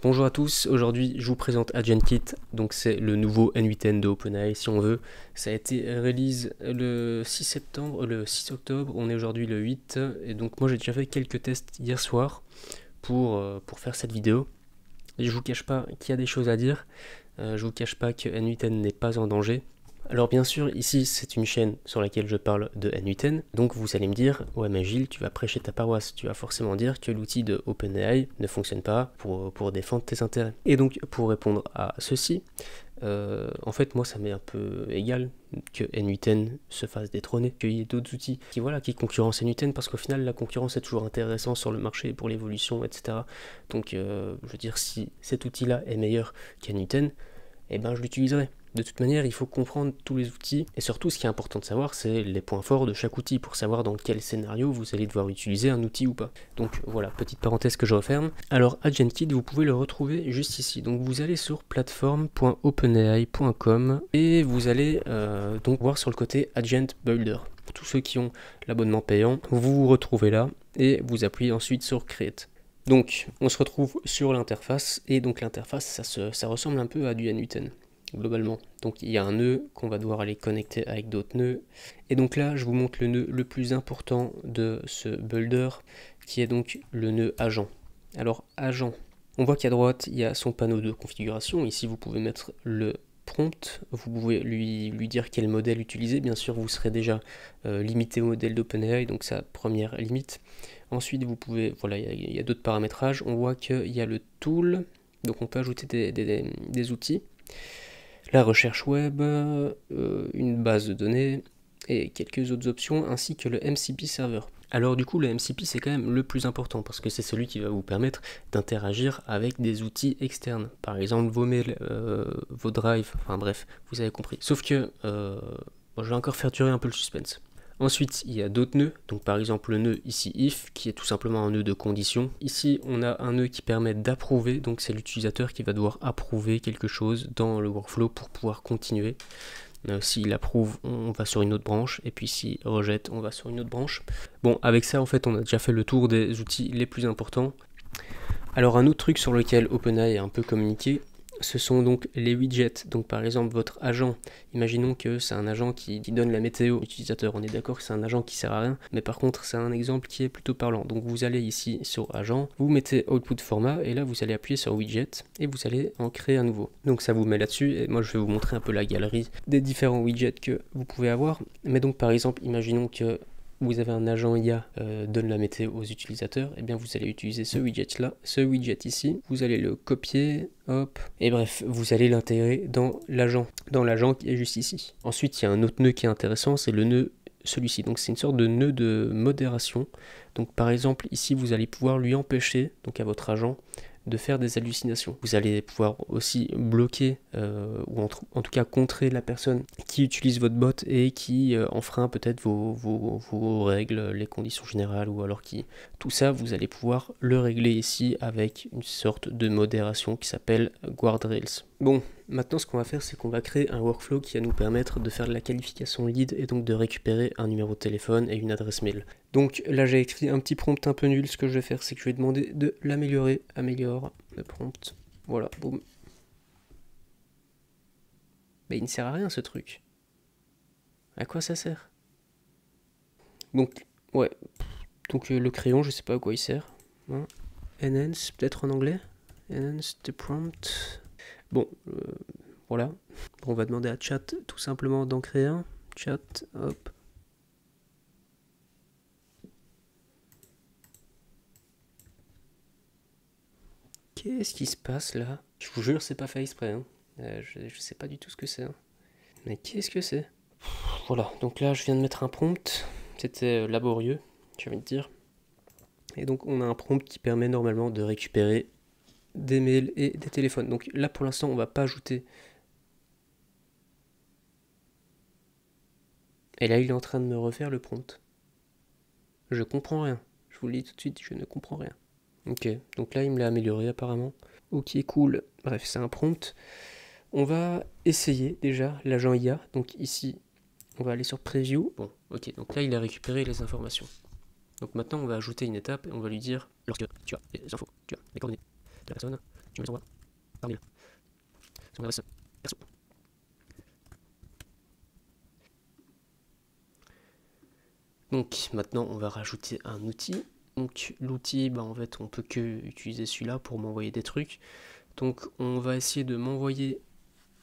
Bonjour à tous, aujourd'hui je vous présente AgentKit, donc c'est le nouveau N8N de OpenAI si on veut. Ça a été release le 6 octobre, on est aujourd'hui le 8, et donc moi j'ai déjà fait quelques tests hier soir pour faire cette vidéo. Et je vous cache pas qu'il y a des choses à dire, je vous cache pas que N8N n'est pas en danger. Alors bien sûr, ici c'est une chaîne sur laquelle je parle de N8N, donc vous allez me dire, ouais mais Gilles, tu vas prêcher ta paroisse, tu vas forcément dire que l'outil de OpenAI ne fonctionne pas pour défendre tes intérêts. Et donc pour répondre à ceci, en fait moi ça m'est un peu égal que N8N se fasse détrôner, qu'il y ait d'autres outils qui concurrencent N8N, parce qu'au final la concurrence est toujours intéressante sur le marché pour l'évolution, etc. Donc je veux dire, si cet outil là est meilleur qu'N8N, eh ben je l'utiliserai. De toute manière, il faut comprendre tous les outils, et surtout ce qui est important de savoir, c'est les points forts de chaque outil, pour savoir dans quel scénario vous allez devoir utiliser un outil ou pas. Donc voilà, petite parenthèse que je referme. Alors AgentKit, vous pouvez le retrouver juste ici. Donc vous allez sur platform.openai.com et vous allez donc voir sur le côté Agent Builder. Pour tous ceux qui ont l'abonnement payant, vous vous retrouvez là, et vous appuyez ensuite sur Create. Donc on se retrouve sur l'interface, et donc l'interface ça ressemble un peu à du N8N globalement. Donc il y a un nœud qu'on va devoir aller connecter avec d'autres nœuds, et donc là je vous montre le nœud le plus important de ce builder, qui est donc le nœud agent. Alors agent, on voit qu'à droite il y a son panneau de configuration. Ici vous pouvez mettre le prompt, vous pouvez lui dire quel modèle utiliser. Bien sûr vous serez déjà limité au modèle d'OpenAI, donc sa première limite. Ensuite vous pouvez, voilà, il y a d'autres paramétrages. On voit qu'il y a le tool, donc on peut ajouter des outils, la recherche web, une base de données et quelques autres options, ainsi que le MCP server. Alors du coup le MCP c'est quand même le plus important, parce que c'est celui qui va vous permettre d'interagir avec des outils externes, par exemple vos mails, vos drives, enfin bref, vous avez compris. Sauf que bon, je vais encore faire durer un peu le suspense. Ensuite, il y a d'autres nœuds, donc par exemple le nœud ici if, qui est tout simplement un nœud de condition. Ici, on a un nœud qui permet d'approuver, donc c'est l'utilisateur qui va devoir approuver quelque chose dans le workflow pour pouvoir continuer. S'il approuve, on va sur une autre branche, et puis s'il rejette, on va sur une autre branche. Bon, avec ça, en fait, on a déjà fait le tour des outils les plus importants. Alors un autre truc sur lequel OpenAI est un peu communiqué, ce sont donc les widgets. Donc par exemple votre agent, imaginons que c'est un agent qui donne la météo à l'utilisateur. On est d'accord que c'est un agent qui sert à rien, mais par contre c'est un exemple qui est plutôt parlant. Donc vous allez ici sur agent, vous mettez output format, et là vous allez appuyer sur widget et vous allez en créer un nouveau. Donc ça vous met là-dessus, et moi je vais vous montrer un peu la galerie des différents widgets que vous pouvez avoir. Mais donc par exemple, imaginons que vous avez un agent IA donne la météo aux utilisateurs, et bien vous allez utiliser ce widget là, ce widget ici, vous allez le copier, hop, et bref, vous allez l'intégrer dans l'agent qui est juste ici. Ensuite, il y a un autre nœud qui est intéressant, c'est le nœud celui-ci. Donc c'est une sorte de nœud de modération. Donc par exemple, ici vous allez pouvoir lui empêcher, donc à votre agent, de faire des hallucinations. Vous allez pouvoir aussi bloquer ou en tout cas contrer la personne qui utilise votre bot et qui enfreint peut-être vos règles, les conditions générales, ou alors qui... Tout ça, vous allez pouvoir le régler ici avec une sorte de modération qui s'appelle Guardrails. Bon, maintenant ce qu'on va faire, c'est qu'on va créer un workflow qui va nous permettre de faire de la qualification lead, et donc de récupérer un numéro de téléphone et une adresse mail. Donc là j'ai écrit un petit prompt un peu nul. Ce que je vais faire, c'est que je vais demander de l'améliorer. Améliore le prompt. Voilà, boum. Mais il ne sert à rien ce truc. À quoi ça sert? Donc, ouais. Donc le crayon, je sais pas à quoi il sert. Hein. Enhance, peut-être en anglais. Enhance the prompt. Bon, voilà. On va demander à chat tout simplement d'en créer un. Chat, hop. Qu'est-ce qui se passe là? Je vous jure, c'est pas fait exprès. Hein. Je sais pas du tout ce que c'est. Hein. Mais qu'est-ce que c'est? Voilà, donc là je viens de mettre un prompt. C'était laborieux, j'ai envie de dire. Et donc on a un prompt qui permet normalement de récupérer des mails et des téléphones. Donc là pour l'instant on va pas ajouter. Et là il est en train de me refaire le prompt. Je comprends rien. Je vous le dis tout de suite, je ne comprends rien. Ok, donc là il me l'a amélioré apparemment. Ok, cool. Bref, c'est un prompt. On va essayer déjà l'agent IA. Donc ici, on va aller sur Preview. Bon, ok, donc là il a récupéré les informations. Donc maintenant on va ajouter une étape et on va lui dire, lorsque tu as les infos, tu as les coordonnées de la personne, je vous envoie par mail. Sur mon adresse perso. Donc maintenant on va rajouter un outil. Donc l'outil, en fait on peut que utiliser celui-là pour m'envoyer des trucs. Donc on va essayer de m'envoyer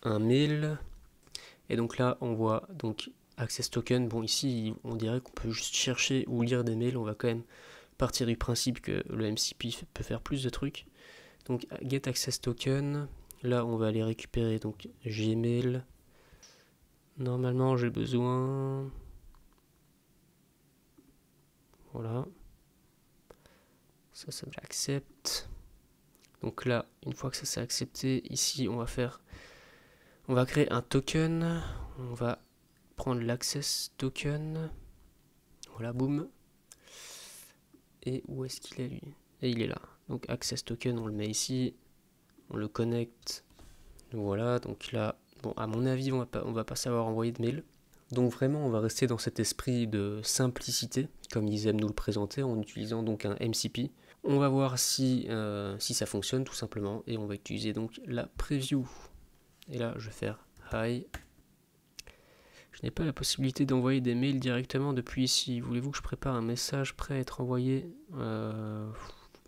un mail. Et donc là on voit donc Access Token. Bon ici on dirait qu'on peut juste chercher ou lire des mails. On va quand même partir du principe que le MCP peut faire plus de trucs. Donc Get Access Token. Là on va aller récupérer donc Gmail. Normalement j'ai besoin... Voilà. Ça j'accepte. Donc là, une fois que ça s'est accepté, ici on va créer un token. On va prendre l'access token. Voilà, boum. Et où est-ce qu'il est lui? Et il est là. Donc access token, on le met ici. On le connecte. Voilà, donc là, bon, à mon avis, on va pas savoir envoyer de mail. Donc vraiment, on va rester dans cet esprit de simplicité, comme ils aiment nous le présenter, en utilisant donc un MCP. On va voir si ça fonctionne tout simplement, et on va utiliser donc la preview. Et là, je vais faire hi. Je n'ai pas la possibilité d'envoyer des mails directement depuis ici. Voulez-vous que je prépare un message prêt à être envoyé?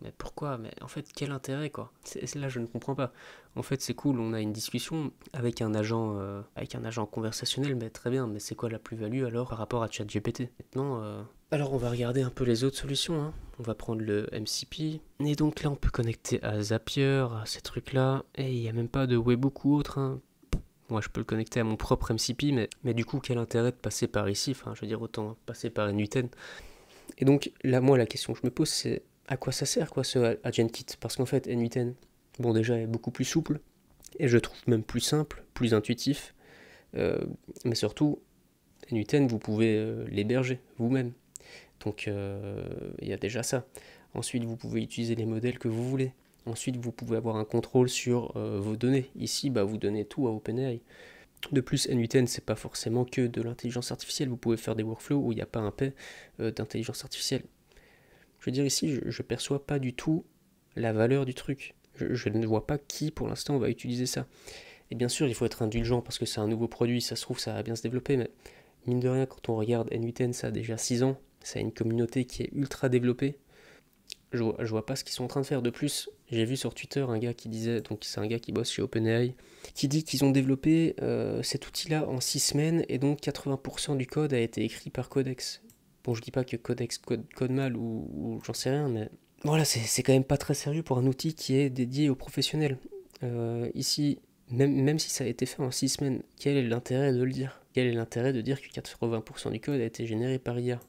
Mais pourquoi? Mais en fait, quel intérêt quoi? Là, je ne comprends pas. En fait, c'est cool, on a une discussion avec un agent conversationnel, mais très bien. Mais c'est quoi la plus-value alors par rapport à ChatGPT? Maintenant, alors on va regarder un peu les autres solutions. Hein. On va prendre le MCP. Et donc là, on peut connecter à Zapier, à ces trucs-là. Et il n'y a même pas de Webhook ou autre. Hein. Moi, je peux le connecter à mon propre MCP, mais du coup, quel intérêt de passer par ici? Enfin, je veux dire, autant passer par NUTen. Et donc, là, moi, la question que je me pose, c'est à quoi ça sert, quoi, ce AgentKit? Parce qu'en fait, NUTen, bon, déjà, est beaucoup plus souple, et je trouve même plus simple, plus intuitif, mais surtout, NUTen, vous pouvez l'héberger vous-même. Donc, il y a déjà ça. Ensuite, vous pouvez utiliser les modèles que vous voulez. Ensuite, vous pouvez avoir un contrôle sur vos données. Ici, vous donnez tout à OpenAI. De plus, NUTen, c'est pas forcément que de l'intelligence artificielle. Vous pouvez faire des workflows où il n'y a pas un P d'intelligence artificielle. Je veux dire, ici, je perçois pas du tout la valeur du truc. Je ne vois pas qui, pour l'instant, va utiliser ça. Et bien sûr, il faut être indulgent parce que c'est un nouveau produit. Ça se trouve, ça va bien se développer. Mais mine de rien, quand on regarde NUTen, ça a déjà 6 ans. Ça a une communauté qui est ultra développée. Je vois pas ce qu'ils sont en train de faire. De plus, j'ai vu sur Twitter un gars qui disait, donc c'est un gars qui bosse chez OpenAI, qui dit qu'ils ont développé cet outil-là en 6 semaines et donc 80% du code a été écrit par Codex. Bon, je dis pas que Codex code mal ou j'en sais rien, mais voilà, c'est quand même pas très sérieux pour un outil qui est dédié aux professionnels. Ici, même si ça a été fait en 6 semaines, quel est l'intérêt de le dire? Quel est l'intérêt de dire que 80% du code a été généré par IA?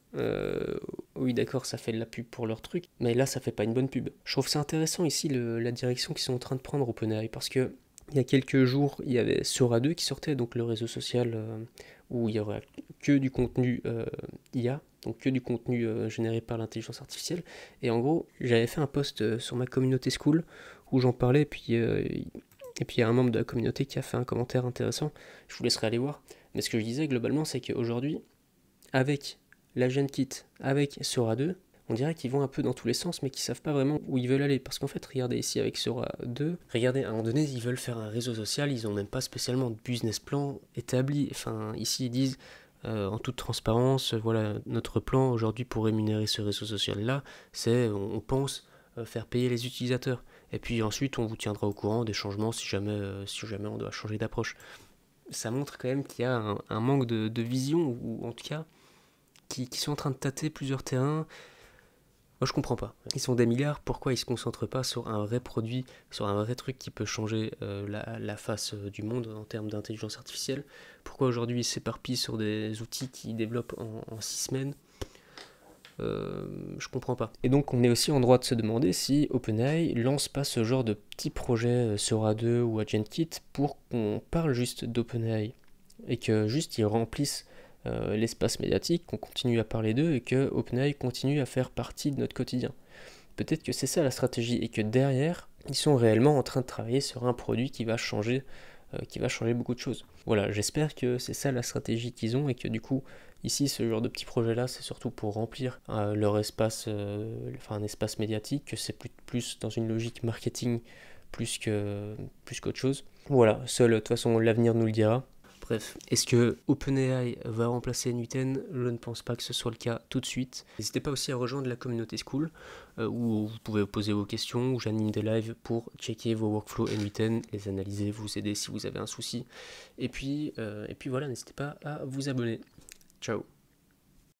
Oui, d'accord, ça fait de la pub pour leur truc, mais là, ça fait pas une bonne pub. Je trouve ça intéressant ici, la direction qu'ils sont en train de prendre OpenAI, parce que il y a quelques jours, il y avait Sora 2 qui sortait, donc le réseau social où il y aurait que du contenu IA, donc que du contenu généré par l'intelligence artificielle. Et en gros, j'avais fait un post sur ma communauté school où j'en parlais, et puis il y a un membre de la communauté qui a fait un commentaire intéressant. Je vous laisserai aller voir. Mais ce que je disais globalement, c'est qu'aujourd'hui, avec l'AgentKit, avec Sora 2, on dirait qu'ils vont un peu dans tous les sens, mais qu'ils savent pas vraiment où ils veulent aller. Parce qu'en fait, regardez ici avec Sora 2, regardez, à un moment donné, ils veulent faire un réseau social, ils n'ont même pas spécialement de business plan établi. Enfin, ici, ils disent, en toute transparence, voilà, notre plan aujourd'hui pour rémunérer ce réseau social-là, c'est, on pense, faire payer les utilisateurs. Et puis ensuite, on vous tiendra au courant des changements si jamais on doit changer d'approche. Ça montre quand même qu'il y a un manque de vision, ou en tout cas, qui sont en train de tâter plusieurs terrains. Moi, je comprends pas. Ils sont des milliards, pourquoi ils se concentrent pas sur un vrai produit, sur un vrai truc qui peut changer la face du monde en termes d'intelligence artificielle? Pourquoi aujourd'hui ils s'éparpillent sur des outils qu'ils développent en 6 semaines? Je comprends pas. Et donc on est aussi en droit de se demander si OpenAI lance pas ce genre de petits projets Sora 2 ou AgentKit pour qu'on parle juste d'OpenAI et que juste ils remplissent l'espace médiatique, qu'on continue à parler d'eux et que OpenAI continue à faire partie de notre quotidien. Peut-être que c'est ça la stratégie et que derrière ils sont réellement en train de travailler sur un produit qui va changer beaucoup de choses. Voilà, j'espère que c'est ça la stratégie qu'ils ont et que du coup, ici, ce genre de petits projets-là, c'est surtout pour remplir leur espace, un espace médiatique, que c'est plus dans une logique marketing plus qu'autre chose. Voilà, seul, de toute façon, l'avenir nous le dira. Bref, est-ce que OpenAI va remplacer N8N? Je ne pense pas que ce soit le cas tout de suite. N'hésitez pas aussi à rejoindre la communauté School, où vous pouvez poser vos questions, où j'anime des lives pour checker vos workflows N8N, les analyser, vous aider si vous avez un souci. Et puis voilà, n'hésitez pas à vous abonner. Ciao.